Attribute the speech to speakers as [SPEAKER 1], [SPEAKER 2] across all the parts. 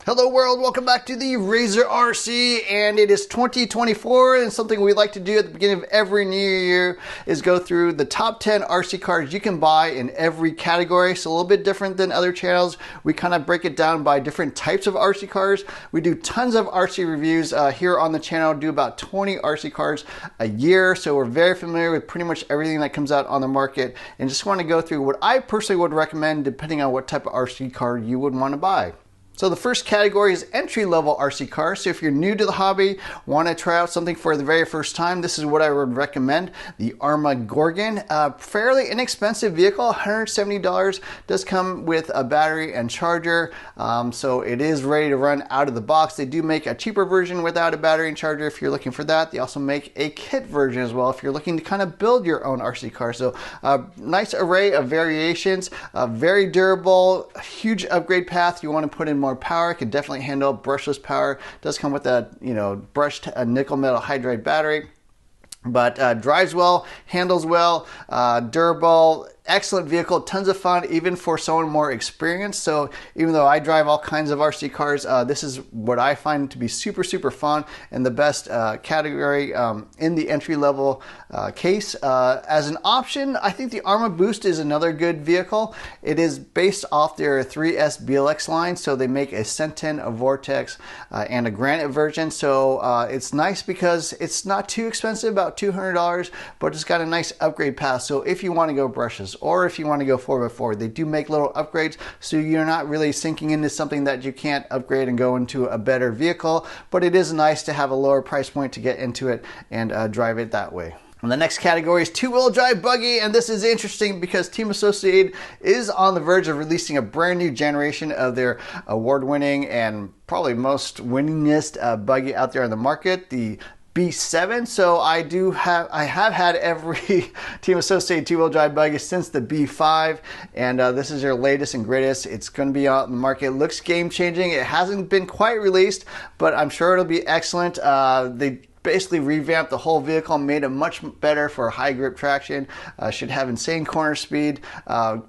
[SPEAKER 1] Hello world, welcome back to the Razor RC, and it is 2024, and something we like to do at the beginning of every new year is go through the top 10 RC cars you can buy in every category. So a little bit different than other channels. We kind of break it down by different types of RC cars. We do tons of RC reviews here on the channel, do about 20 RC cars a year. So we're very familiar with pretty much everything that comes out on the market, and just want to go through what I personally would recommend depending on what type of RC car you would want to buy. So the first category is entry-level RC cars. So if you're new to the hobby, want to try out something for the very first time, this is what I would recommend. The Gorgon, fairly inexpensive vehicle, $170. Does come with a battery and charger, so it is ready to run out of the box. They do make a cheaper version without a battery and charger if you're looking for that. They also make a kit version as well if you're looking to kind of build your own RC car. So nice array of variations, very durable, huge upgrade path. You want to put in more power, can definitely handle brushless power. Does come with a brushed nickel metal hydride battery, but drives well, handles well, durable. Excellent vehicle, tons of fun, even for someone more experienced. So even though I drive all kinds of RC cars, this is what I find to be super fun and the best category in the entry-level case. As an option, I think the Arma Boost is another good vehicle. It is based off their 3S BLX line, so they make a Centen, a Vortex, and a Granite version. So it's nice because it's not too expensive, about $200, but it's got a nice upgrade path. So if you want to go brushless, or if you want to go 4x4, they do make little upgrades, so you're not really sinking into something that you can't upgrade and go into a better vehicle, but it is nice to have a lower price point to get into it and drive it that way. And the next category is two-wheel drive buggy, and this is interesting because Team Associated is on the verge of releasing a brand new generation of their award-winning and probably most winningest buggy out there on the market, the B7. So I have had every Team Associated two-wheel drive buggy since the B5, and this is their latest and greatest. It's going to be out in the market. It looks game-changing. It hasn't been quite released, but I'm sure it'll be excellent. They basically revamped the whole vehicle, made it much better for high grip traction, should have insane corner speed,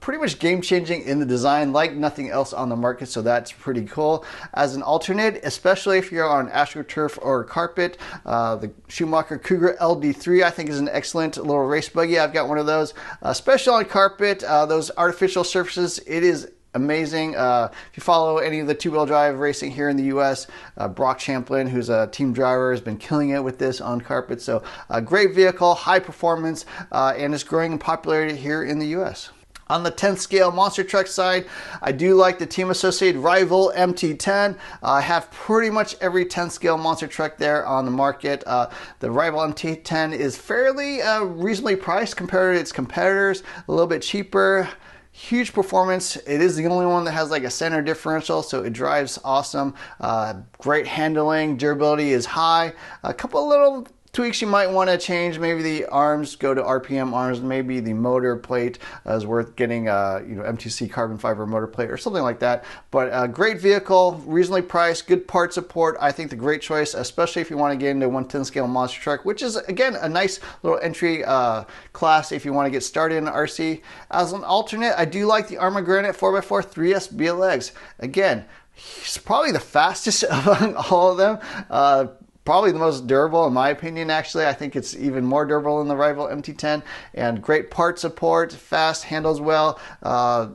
[SPEAKER 1] pretty much game changing in the design like nothing else on the market, so that's pretty cool. As an alternate, especially if you're on AstroTurf or carpet, the Schumacher Cougar LD3 I think is an excellent little race buggy. I've got one of those, especially on carpet, those artificial surfaces. It is amazing. If you follow any of the two-wheel drive racing here in the US, Brock Champlin, who's a team driver, has been killing it with this on carpet. So a great vehicle, high performance, and is growing in popularity here in the US. On the 10th scale monster truck side, I do like the Team Associated Rival MT10. I have pretty much every 10th scale monster truck there on the market. The Rival MT10 is fairly reasonably priced compared to its competitors, a little bit cheaper. Huge performance. It is the only one that has like a center differential, so it drives awesome. Great handling, durability is high. A couple of little tweaks you might want to change. Maybe the arms, go to RPM arms. Maybe the motor plate is worth getting MTC carbon fiber motor plate or something like that. But a great vehicle, reasonably priced, good part support. I think the great choice, especially if you want to get into a 110 scale monster truck, which is again a nice little entry class if you want to get started in RC. As an alternate, I do like the Arma Granite 4x4 3S BLX. Again, it's probably the fastest among all of them. Probably the most durable in my opinion, actually. I think it's even more durable than the Rival MT10, and great part support, fast, handles well, a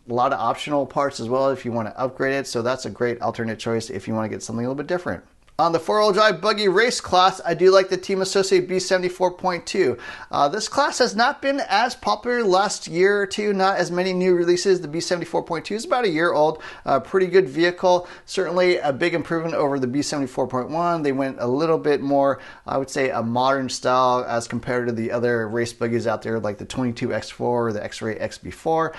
[SPEAKER 1] lot of optional parts as well if you want to upgrade it. So that's a great alternate choice if you want to get something a little bit different. On the four-wheel drive buggy race class, I do like the Team Associated B74.2. This class has not been as popular last year or two, not as many new releases. The B74.2 is about a year old, pretty good vehicle. Certainly a big improvement over the B74.1. They went a little bit more, I would say, a modern style as compared to the other race buggies out there like the 22X4 or the X-Ray XB4.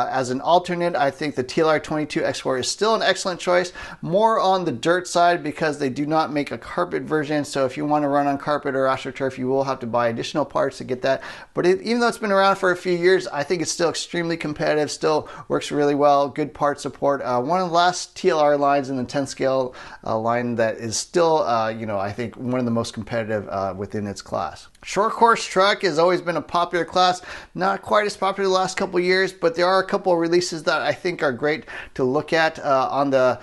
[SPEAKER 1] As an alternate, I think the TLR 22X4 is still an excellent choice, more on the dirt side because they do not make a carpet version, so if you want to run on carpet or AstroTurf, you will have to buy additional parts to get that. But even though it's been around for a few years, I think it's still extremely competitive, still works really well, good part support. One of the last TLR lines in the 10 scale line that is still, I think one of the most competitive within its class. Short course truck has always been a popular class, not quite as popular the last couple years, but there are a couple of releases that I think are great to look at. On the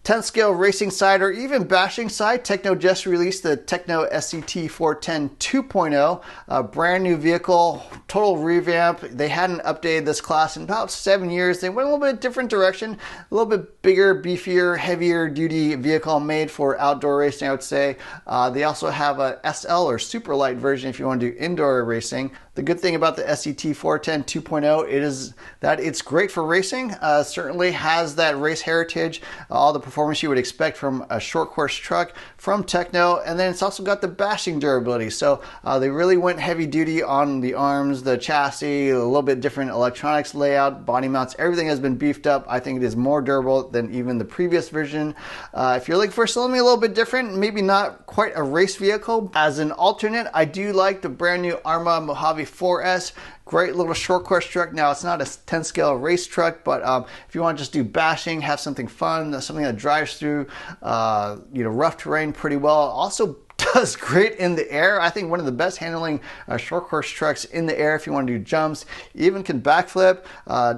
[SPEAKER 1] 10 scale racing side or even bashing side, Tekno just released the Tekno SCT 410 2.0, a brand new vehicle, total revamp. They hadn't updated this class in about 7 years. They went a little bit different direction, a little bit bigger, beefier, heavier duty vehicle made for outdoor racing, I would say. They also have a SL or super light version if you want to do indoor racing. The good thing about the SCT 410 2.0 is that it's great for racing. Certainly has that race heritage, all the performance you would expect from a short course truck from Tekno, and then it's also got the bashing durability. So they really went heavy duty on the arms, the chassis, a little bit different electronics layout, body mounts, everything has been beefed up. I think it is more durable than even the previous version. If you're looking for something a little bit different, maybe not quite a race vehicle, as an alternate, I do like the brand new Arrma Mojave 4S. Great little short course truck. Now it's not a 10 scale race truck, but if you want to just do bashing, have something fun, something that drives through rough terrain pretty well. Also does great in the air. I think one of the best handling short course trucks in the air if you want to do jumps. Even can backflip,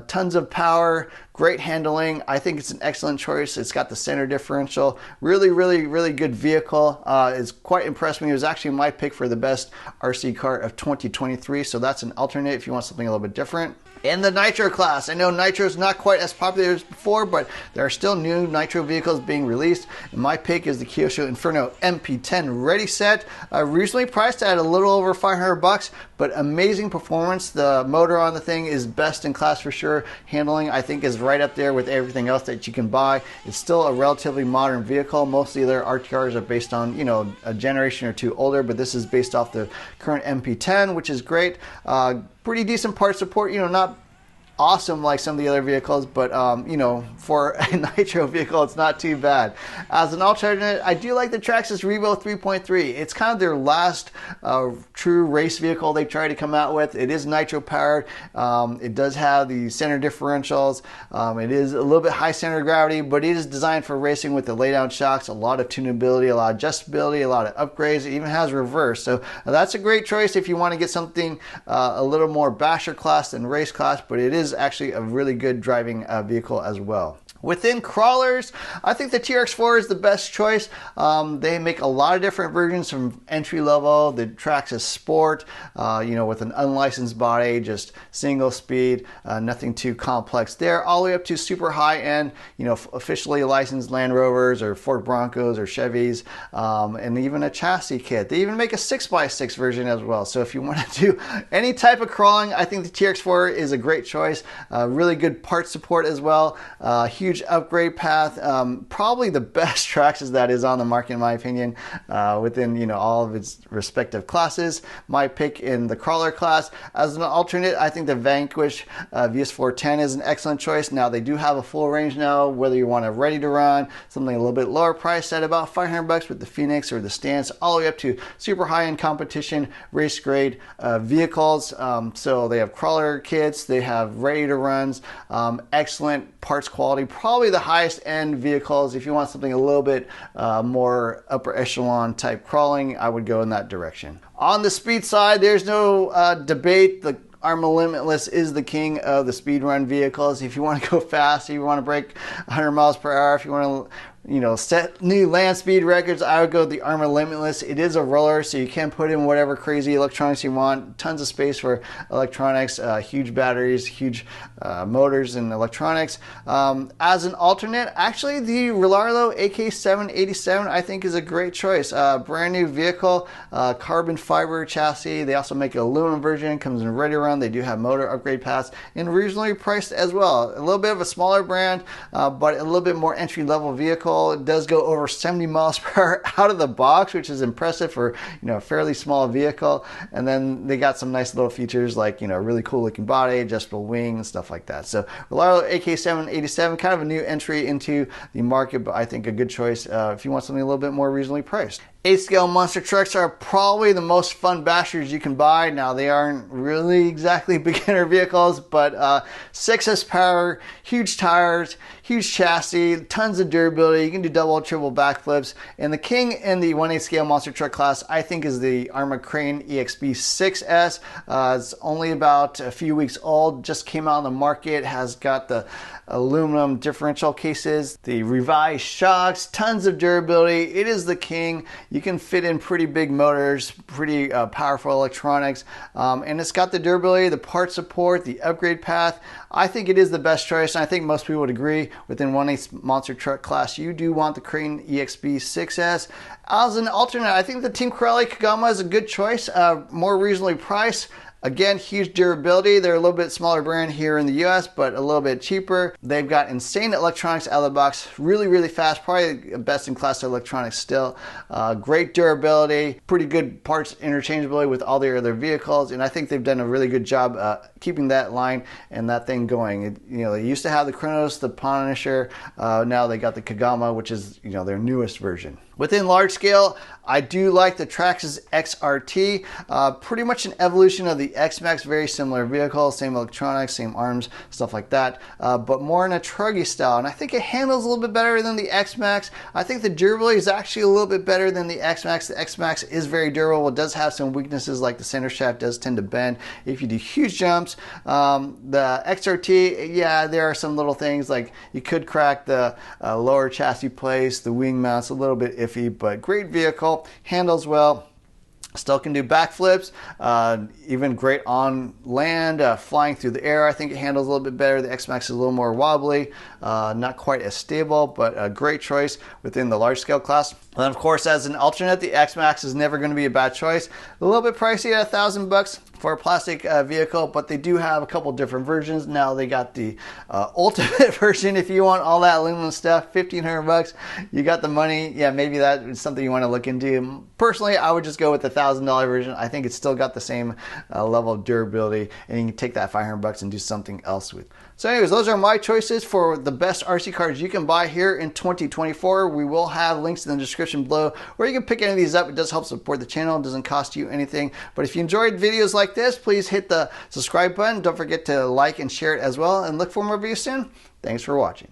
[SPEAKER 1] tons of power, great handling. I think it's an excellent choice. It's got the center differential. Really good vehicle. It's quite impressed me. It was actually my pick for the best RC car of 2023, so that's an alternate if you want something a little bit different. In the Nitro class, I know Nitro is not quite as popular as before, but there are still new Nitro vehicles being released. And my pick is the Kyosho Inferno MP10 Ready Set. Recently priced at a little over $500, but amazing performance. The motor on the thing is best in class for sure. Handling, I think, is right up there with everything else that you can buy. It's still a relatively modern vehicle. Most of the other RT cars are based on, a generation or two older, but this is based off the current MP10, which is great. Pretty decent part support, not awesome like some of the other vehicles, but for a Nitro vehicle, it's not too bad. As an alternate, I do like the Traxxas Revo 3.3. It's kind of their last true race vehicle they try to come out with. It is Nitro powered. It does have the center differentials. It is a little bit high center of gravity, but it is designed for racing with the laydown shocks, a lot of tunability, a lot of adjustability, a lot of upgrades. It even has reverse. So that's a great choice if you want to get something a little more basher class than race class, but it is actually a really good driving vehicle as well. Within crawlers, I think the TRX4 is the best choice. They make a lot of different versions from entry level, the Traxxas Sport, with an unlicensed body, just single speed, nothing too complex there, all the way up to super high end, officially licensed Land Rovers or Ford Broncos or Chevys, and even a chassis kit. They even make a 6x6 version as well. So if you want to do any type of crawling, I think the TRX4 is a great choice. Really good part support as well. Huge upgrade path, probably the best Traxxas that is on the market in my opinion, within all of its respective classes. My pick in the crawler class. As an alternate, I think the Vanquish VS410 is an excellent choice. Now they do have a full range now, whether you want a ready to run, something a little bit lower price at about $500 with the Phoenix or the Stance, all the way up to super high end competition race grade vehicles. So they have crawler kits, they have ready to runs, excellent parts quality, probably the highest end vehicles. If you want something a little bit more upper echelon type crawling, I would go in that direction. On the speed side, there's no debate. The Arrma Limitless is the king of the speed run vehicles. If you want to go fast, if you want to break 100 miles per hour, if you want to set new land speed records, I would go with the Arrma Limitless. It is a roller, so you can put in whatever crazy electronics you want. Tons of space for electronics, huge batteries, huge motors and electronics. As an alternate, actually the Relarlo AK787 I think is a great choice. Brand new vehicle, carbon fiber chassis. They also make an aluminum version, comes in ready to run. They do have motor upgrade paths and reasonably priced as well. A little bit of a smaller brand, but a little bit more entry level vehicle. It does go over 70 miles per hour out of the box, which is impressive for a fairly small vehicle. And then they got some nice little features like really cool looking body, adjustable wing, and stuff like that. So Relarlo AK787, kind of a new entry into the market, but I think a good choice if you want something a little bit more reasonably priced. 8 scale monster trucks are probably the most fun bashers you can buy. Now, they aren't really exactly beginner vehicles, but 6S power, huge tires, huge chassis, tons of durability. You can do double, triple backflips. And the king in the 1/8 scale monster truck class, I think, is the Armored Crane EXP 6S. It's only about a few weeks old, just came out on the market, has got the aluminum differential cases, the revised shocks, tons of durability. It is the king. You can fit in pretty big motors, pretty powerful electronics, and it's got the durability, the part support, the upgrade path. I think it is the best choice, and I think most people would agree. Within 1/8 monster truck class, you do want the Crane EXP 6S. As an alternate, I think the Team Corelli Kagama is a good choice, more reasonably priced. Again, huge durability. They're a little bit smaller brand here in the US, but a little bit cheaper. They've got insane electronics out of the box. Really, really fast. Probably best in class electronics still. Great durability. Pretty good parts interchangeability with all their other vehicles. And I think they've done a really good job keeping that line and that thing going. They used to have the Kronos, the Punisher. Now they got the Kagama, which is, their newest version. Within large scale, I do like the Traxxas XRT. Pretty much an evolution of the X-Max, very similar vehicle, same electronics, same arms, stuff like that, but more in a truggy style. And I think it handles a little bit better than the X-Max. I think the durability is actually a little bit better than the X-Max. The X-Max is very durable. It does have some weaknesses, like the center shaft does tend to bend if you do huge jumps. The XRT, yeah, there are some little things, like you could crack the lower chassis place, the wing mounts a little bit iffy, but great vehicle, handles well. Still can do backflips, even great on land, flying through the air. I think it handles a little bit better. The X-Max is a little more wobbly, not quite as stable, but a great choice within the large scale class. And then, of course, as an alternate, the X-Max is never going to be a bad choice. A little bit pricey at $1,000 for a plastic vehicle, but they do have a couple different versions. Now they got the ultimate version if you want all that aluminum stuff, $1,500. You got the money. Yeah, maybe that is something you want to look into. Personally, I would just go with the $1,000 version. I think it's still got the same level of durability, and you can take that $500 and do something else with. So anyways, those are my choices for the best RC cars you can buy here in 2024. We will have links in the description below where you can pick any of these up. It does help support the channel. It doesn't cost you anything. But if you enjoyed videos like this, please hit the subscribe button. Don't forget to like and share it as well, and look for more videos soon. Thanks for watching.